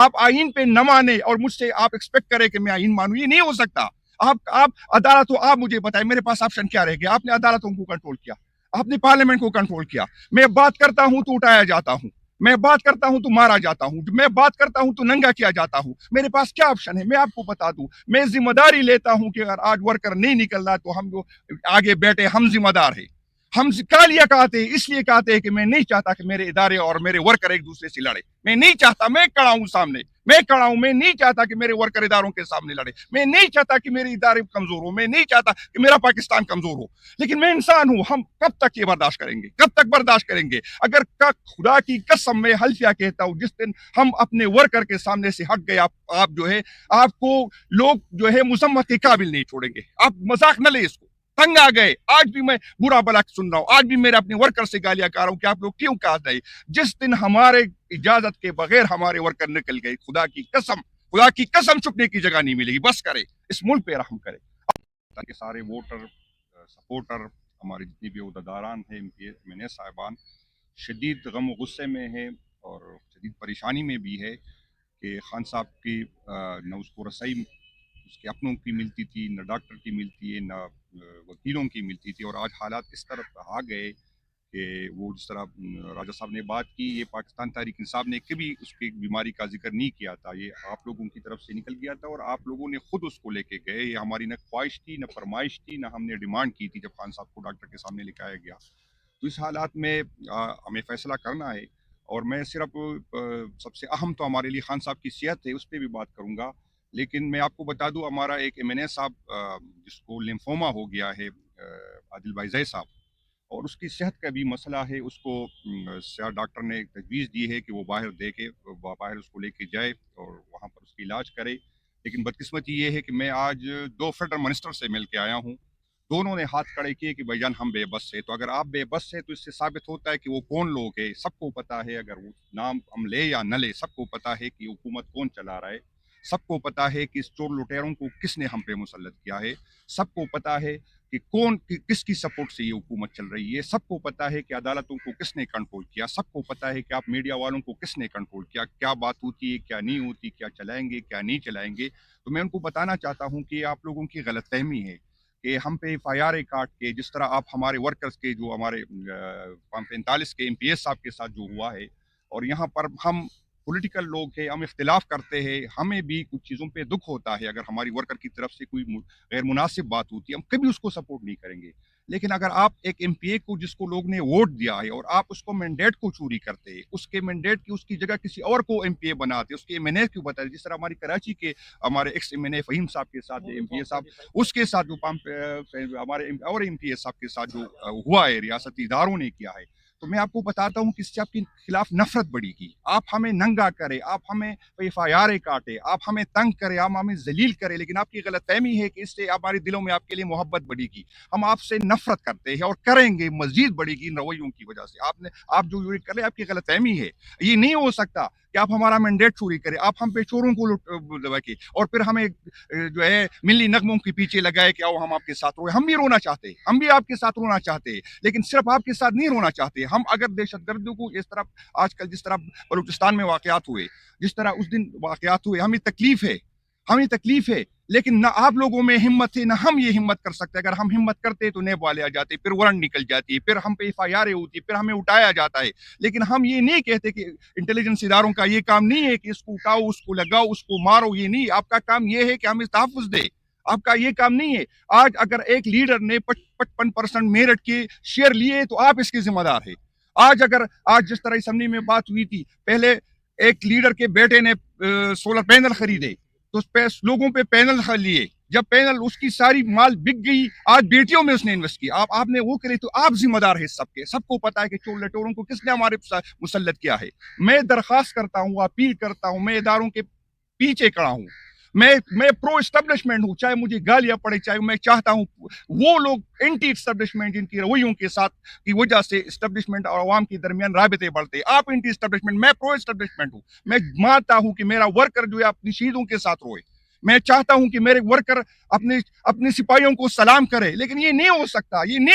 آپ آئین پہ نہ مانے اور مجھ سے آپ ایکسپیکٹ کریں کہ میں آئین مانوں، یہ نہیں ہو سکتا۔ آپ عدالت ہو، آپ مجھے بتائیں میرے پاس آپشن کیا رہ گیا؟ آپ نے عدالتوں کو کنٹرول کیا، آپ نے پارلیمنٹ کو کنٹرول کیا۔ میں بات کرتا ہوں تو اٹھایا جاتا ہوں، میں بات کرتا ہوں تو مارا جاتا ہوں، میں بات کرتا ہوں تو ننگا کیا جاتا ہوں۔ میرے پاس کیا آپشن ہے؟ میں آپ کو بتا دوں، میں ذمہ داری لیتا ہوں کہ اگر آج ورکر نہیں نکل رہا تو ہم جو آگے بیٹھے ہم ذمہ دار ہیں۔ ہم کالیہ کہتے ہیں، اس لیے کہتے ہیں کہ میں نہیں چاہتا کہ میرے ادارے اور میرے ورکر ایک دوسرے سے لڑے۔ میں نہیں چاہتا، میں کھڑا ہوں سامنے، میں کھڑا ہوں، میں نہیں چاہتا کہ میرے ورکر اداروں کے سامنے لڑے، میں نہیں چاہتا کہ میرے ادارے کمزور ہو، میں نہیں چاہتا کہ میرا پاکستان کمزور ہو، لیکن میں انسان ہوں۔ ہم کب تک یہ برداشت کریں گے؟ کب تک برداشت کریں گے؟ اگر خدا کی قسم میں حلفیہ کہتا ہوں، جس دن ہم اپنے ورکر کے سامنے سے ہٹ گئے، آپ جو ہے آپ کو لوگ جو ہے مذمت کے قابل نہیں چھوڑیں گے۔ آپ مذاق نہ لیں اس کو، تنگ آ گئے۔ آج بھی میں برا بلا سن رہا ہوں، آج بھی میرے اپنے ورکر سے گالیاں کر رہا ہوں کہ آپ لوگ کیوں کہا نہیں۔ جس دن ہمارے اجازت کے بغیر ہمارے ورکر نکل گئے، خدا کی قسم چکنے کی جگہ نہیں ملے گی۔ بس کرے، اس ملک پہ رحم کرے تاکہ سارے ووٹر سپورٹر ہمارے جتنے بھی عہدیداران ہیں، ایم این اے صاحبان شدید غم و غصے میں ہیں اور شدید پریشانی میں بھی ہے کہ خان صاحب کی نہ اس کو رسائی اس کے اپنوں کی ملتی تھی، نہ ڈاکٹر کی ملتی ہے، نہ وکیلوں کی ملتی تھی، اور آج حالات اس طرف آ گئے کہ وہ جس طرح راجہ صاحب نے بات کی، یہ پاکستان تحریک انصاف نے کبھی اس کی بیماری کا ذکر نہیں کیا تھا، یہ آپ لوگوں کی طرف سے نکل گیا تھا اور آپ لوگوں نے خود اس کو لے کے گئے۔ یہ ہماری نہ خواہش تھی، نہ فرمائش تھی، نہ ہم نے ڈیمانڈ کی تھی جب خان صاحب کو ڈاکٹر کے سامنے لے کے آیا گیا۔ تو اس حالات میں ہمیں فیصلہ کرنا ہے، اور میں صرف سب سے اہم تو ہمارے لیے خان صاحب کی صحت ہے، اس پہ بھی بات کروں گا، لیکن میں آپ کو بتا دوں ہمارا ایک ایم این اے صاحب جس کو لیمفوما ہو گیا ہے، عادل بھائی زئی صاحب، اور اس کی صحت کا بھی مسئلہ ہے۔ اس کو سیاہ ڈاکٹر نے تجویز دی ہے کہ وہ باہر باہر اس کو لے کے جائے اور وہاں پر اس کی علاج کرے، لیکن بدقسمتی یہ ہے کہ میں آج 2 فیڈرل منسٹر سے مل کے آیا ہوں، دونوں نے ہاتھ کھڑے کیے کہ بھائی جان ہم بے بس ہے۔ تو اگر آپ بے بس ہے تو اس سے ثابت ہوتا ہے کہ وہ کون لوگ ہیں، سب کو پتا ہے، اگر وہ نام ہم لے یا نہ لے، سب کو پتا ہے کہ حکومت کون چلا رہا ہے، سب کو پتا ہے کہ اس چور لٹیروں کو کس نے ہم پہ مسلط کیا ہے، سب کو پتا ہے کہ کس کی سپورٹ سے یہ حکومت چل رہی ہے، سب کو پتا ہے کہ عدالتوں کو کس نے کنٹرول کیا، سب کو پتا ہے کہ آپ میڈیا والوں کو کس نے کنٹرول کیا، کیا بات ہوتی ہے، کیا نہیں ہوتی، کیا چلائیں گے، کیا نہیں چلائیں گے۔ تو میں ان کو بتانا چاہتا ہوں کہ آپ لوگوں کی غلط فہمی ہے کہ ہم پہ ایف آئی آر کاٹ کے، جس طرح آپ ہمارے ورکرز کے جو ہمارے 45 کے ایم پی ایس صاحب کے ساتھ جو ہوا ہے، اور یہاں پر ہم پولیٹیکل لوگ ہیں، ہم اختلاف کرتے ہیں، ہمیں بھی کچھ چیزوں پہ دکھ ہوتا ہے، اگر ہماری ورکر کی طرف سے کوئی غیر مناسب بات ہوتی ہے ہم کبھی اس کو سپورٹ نہیں کریں گے، لیکن اگر آپ ایک ایم پی اے کو جس کو لوگ نے ووٹ دیا ہے اور آپ اس کو مینڈیٹ کو چوری کرتے ہیں، اس کے مینڈیٹ کی اس کی جگہ کسی اور کو ایم پی اے بناتے، اس کے ایم این اے کیوں بتاتے، جس طرح ہماری کراچی کے ہمارے ایکس ایم این اے فہیم صاحب کے ساتھ ایم پی اے صاحب، اس کے ساتھ جو ہمارے اور ایم پی اے صاحب کے ساتھ جو ہوا ہے ریاستی اداروں نے کیا ہے، تو میں آپ کو بتاتا ہوں کہ اس سے آپ کے خلاف نفرت بڑھی گی۔ آپ ہمیں ننگا کرے، آپ ہمیں ایف آئی آر کاٹے، آپ ہمیں تنگ کرے، آپ ہمیں ذلیل کرے، لیکن آپ کی غلط فہمی ہے کہ اس سے ہمارے دلوں میں آپ کے لیے محبت بڑھے گی۔ ہم آپ سے نفرت کرتے ہیں اور کریں گے، مزید بڑھے گی ان رویوں کی وجہ سے۔ آپ جو کر رہے ہیں آپ کی غلط فہمی ہے۔ یہ نہیں ہو سکتا کہ آپ ہمارا مینڈیٹ چوری کرے، آپ ہم پہ چوروں کو لگے اور پھر ہمیں جو ہے ملی نغموں کے پیچھے لگائے کہ آؤ ہم آپ کے ساتھ روئے۔ ہم بھی رونا چاہتے ہیں، ہم بھی آپ کے ساتھ رونا چاہتے ہیں، لیکن صرف آپ کے ساتھ نہیں رونا چاہتے۔ ہم اگر دہشت گردوں کو اس طرح آج کل جس طرح بلوچستان میں واقعات ہوئے، جس طرح اس دن واقعات ہوئے، ہمیں تکلیف ہے، لیکن نہ آپ لوگوں میں ہمت ہے، نہ ہم یہ ہمت کر سکتے۔ اگر ہم ہمت کرتے تو نیب والے آ جاتے، پھر وارنٹ نکل جاتی ہے، پھر ہم پہ ایف آئی آر ہوتی، پھر ہمیں اٹھایا جاتا ہے، لیکن ہم یہ نہیں کہتے کہ انٹیلیجنس اداروں کا یہ کام نہیں ہے کہ اس کو اٹھاؤ، اس کو لگاؤ، اس کو مارو، یہ نہیں۔ آپ کا کام یہ ہے کہ ہمیں تحفظ دے، آپ کا یہ کام نہیں ہے۔ آج اگر ایک لیڈر نے 55% میرٹ کے شیئر لیے تو آپ اس کے ذمہ دار ہیں۔ آج جس طرح اسمبلی میں بات ہوئی تھی، پہلے ایک لیڈر کے بیٹے نے سولر پینل خریدے تو لوگوں پہ پینل لیے، جب پینل اس کی ساری مال بک گئی، آج بیٹیوں میں اس نے انویسٹ کیا، آپ نے وہ کرے تو آپ ذمہ دار ہے سب کے، سب کو پتا ہے کہ چور لٹوروں کو کس نے ہمارے مسلط کیا ہے۔ میں درخواست کرتا ہوں، اپیل کرتا ہوں، میں اداروں کے پیچھے کھڑا ہوں، میں پرو اسٹیبلشمنٹ ہوں، چاہے مجھے گالیاں پڑے، چاہے میں چاہتا ہوں وہ لوگ اینٹی اسٹیبلشمنٹ جن کی رویوں کے ساتھ کی وجہ سے اسٹیبلشمنٹ اور عوام کے درمیان رابطے بڑھتے، آپ اینٹی اسٹیبلشمنٹ، میں پرو اسٹیبلشمنٹ ہوں۔ میں مانتا ہوں کہ میرا ورکر جو ہے اپنی شہیدوں کے ساتھ روئے، میں چاہتا ہوں کہ میرے ورکر اپنے سپاہیوں کو سلام کرے، لیکن یہ نہیں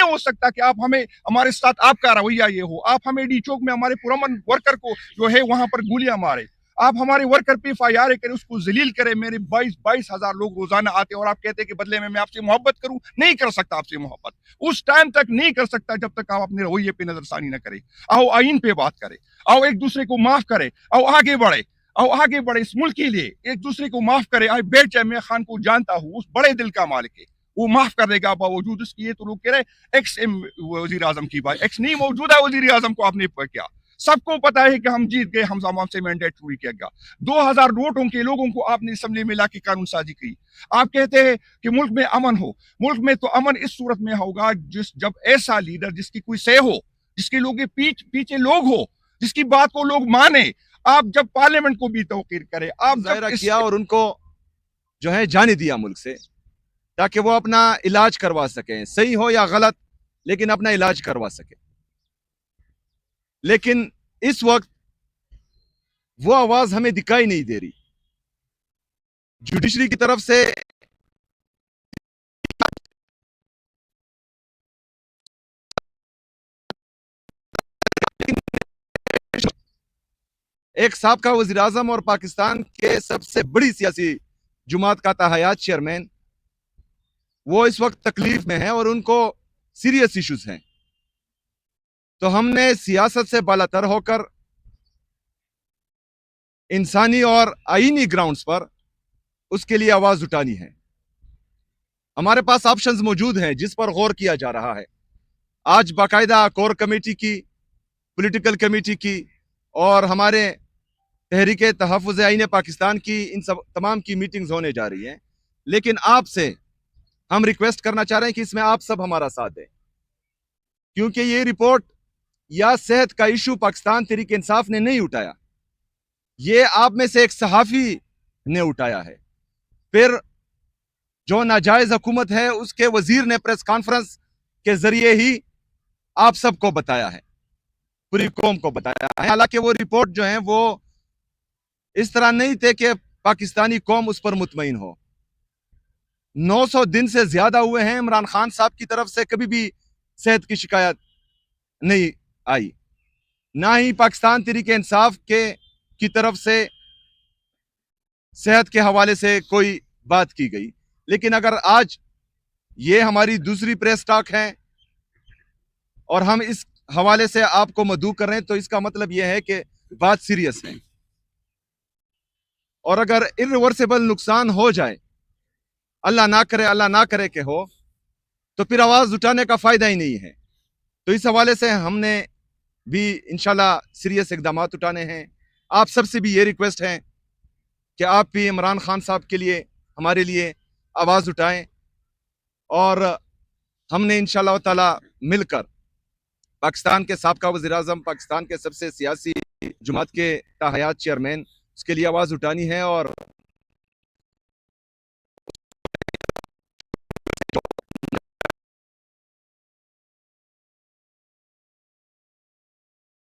ہو سکتا کہ آپ ہمارے ساتھ آپ کا رویہ یہ ہو، آپ ہمیں ڈی چوک میں ہمارے پرامن ورکر کو جو ہے وہاں پر گولیاں مارے، آپ ہمارے ورکر پہ FIR کریں, اس کو ذلیل کریں. میرے 22,000 لوگ روزانہ آتے اور آپ کہتے ہیں کہ بدلے میں آپ سے محبت کروں. نہیں کر سکتا آپ سے محبت, اس ٹائم تک نہیں کر سکتا جب تک آپ اپنے رویے پہ نظر ثانی نہ کریں. آؤ آئین پہ بات کریں, آؤ ایک دوسرے کو معاف کریں, آؤ آگے بڑھے, آؤ آگے بڑھے اس ملک کے لیے, ایک دوسرے کو معاف کرے. آئے بیٹھ جائے. میں خان کو جانتا ہوں, اس بڑے دل کا مالک ہے, وہ معاف کر دے گا باوجود اس کی. تو لوگ کہہ رہے ایکس وزیر اعظم کی بات, ایکس نہیں, موجودہ وزیر اعظم کو آپ نے کیا. سب کو پتا ہے کہ ہم جیت گئے, حمزہ امام سے مینڈیٹ پوری کیا گیا. 2000 ووٹوں کے لوگوں کو آپ نے اسمبلی میں لا کے قانون سازی کی. آپ کہتے ہیں کہ ملک میں امن ہو. ملک میں تو امن اس صورت میں ہوگا جب ایسا لیڈر جس کی کوئی سہ ہو, جس کے لوگ پیچھے لوگ ہو, جس کی بات کو لوگ مانے. آپ جب پارلیمنٹ کو بھی توقیر کرے, آپ ظاہرہ کیا اور ان کو جو ہے جانے دیا ملک سے, تاکہ وہ اپنا علاج کروا سکیں, صحیح ہو یا غلط, لیکن اپنا علاج کروا سکیں. لیکن اس وقت وہ آواز ہمیں دکھائی نہیں دے رہی. جوڈیشری کی طرف سے ایک سابقہ وزیر اعظم اور پاکستان کے سب سے بڑی سیاسی جماعت کا تاحیات چیئرمین, وہ اس وقت تکلیف میں ہیں اور ان کو سیریس ایشوز ہیں. تو ہم نے سیاست سے بالاتر ہو کر انسانی اور آئینی گراؤنڈز پر اس کے لیے آواز اٹھانی ہے. ہمارے پاس آپشنز موجود ہیں جس پر غور کیا جا رہا ہے. آج باقاعدہ کور کمیٹی کی, پولیٹیکل کمیٹی کی اور ہمارے تحریک تحفظ آئین پاکستان کی, ان سب تمام کی میٹنگز ہونے جا رہی ہیں. لیکن آپ سے ہم ریکویسٹ کرنا چاہ رہے ہیں کہ اس میں آپ سب ہمارا ساتھ دیں, کیونکہ یہ رپورٹ یا صحت کا ایشو پاکستان تحریک انصاف نے نہیں اٹھایا, یہ آپ میں سے ایک صحافی نے اٹھایا ہے. پھر جو ناجائز حکومت ہے اس کے وزیر نے پریس کانفرنس کے ذریعے ہی آپ سب کو بتایا ہے, پوری قوم کو بتایا ہے. حالانکہ وہ رپورٹ جو ہیں وہ اس طرح نہیں تھے کہ پاکستانی قوم اس پر مطمئن ہو. 900 دن سے زیادہ ہوئے ہیں, عمران خان صاحب کی طرف سے کبھی بھی صحت کی شکایت نہیں آئی, نہ ہی پاکستان تحریک انصاف کی طرف سے صحت کے حوالے سے کوئی بات کی گئی. لیکن اگر آج یہ ہماری دوسری پریس ٹاک ہے اور ہم اس حوالے سے آپ کو مدعو کر رہے ہیں, تو اس کا مطلب یہ ہے کہ بات سیریس ہے. اور اگر irreversible نقصان ہو جائے, اللہ نہ کرے کہ ہو, تو پھر آواز اٹھانے کا فائدہ ہی نہیں ہے. تو اس حوالے سے ہم نے بھی انشاءاللہ سیریس اقدامات اٹھانے ہیں. آپ سب سے بھی یہ ریکویسٹ ہے کہ آپ بھی عمران خان صاحب کے لیے, ہمارے لیے آواز اٹھائیں, اور ہم نے انشاءاللہ تعالی مل کر پاکستان کے سابقہ وزیر اعظم, پاکستان کے سب سے سیاسی جماعت کے تاحیات چیئرمین, اس کے لیے آواز اٹھانی ہے. اور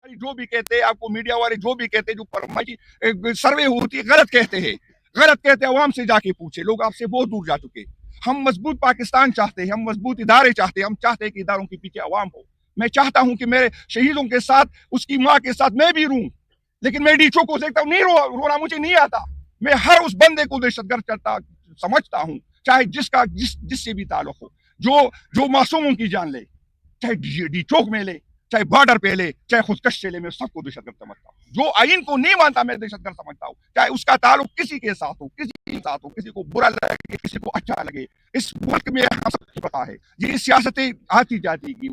جو بھی کہتے ہیں, آپ کو میڈیا والے جو بھی کہتے ہیں, جو سروے ہوتی ہے غلط کہتے ہیں, عوام سے جا کے پوچھے. لوگ آپ سے بہت دور جا چکے. ہم مضبوط پاکستان چاہتے ہیں, ہم مضبوط ادارے چاہتے ہیں, ہم چاہتے ہیں کہ اداروں کے پیچھے عوام ہو. میں چاہتا ہوں کہ میرے شہیدوں کے ساتھ, اس کی ماں کے ساتھ میں بھی روں, لیکن میں ڈیچو کو دیکھتا ہوں, نہیں رونا مجھے نہیں آتا. میں ہر اس بندے کو دہشت گرد سمجھتا ہوں, چاہے جس سے بھی تعلق ہو, جو معصوموں کی جان لے, چاہے ڈی چوک میں لے, چاہے بارڈر پہ لے, چاہے خودکش سے لے. میں سب کو دہشت گرد سمجھتا ہوں. جو آئین کو نہیں مانتا میں دہشت گرد سمجھتا ہوں, چاہے اس کا تعلق کسی کے ساتھ ہو, کسی کو برا لگے, کسی کو اچھا لگے. اس ملک میں ہم سب کو پتا ہے یہ سیاستیں آتی جاتی گی.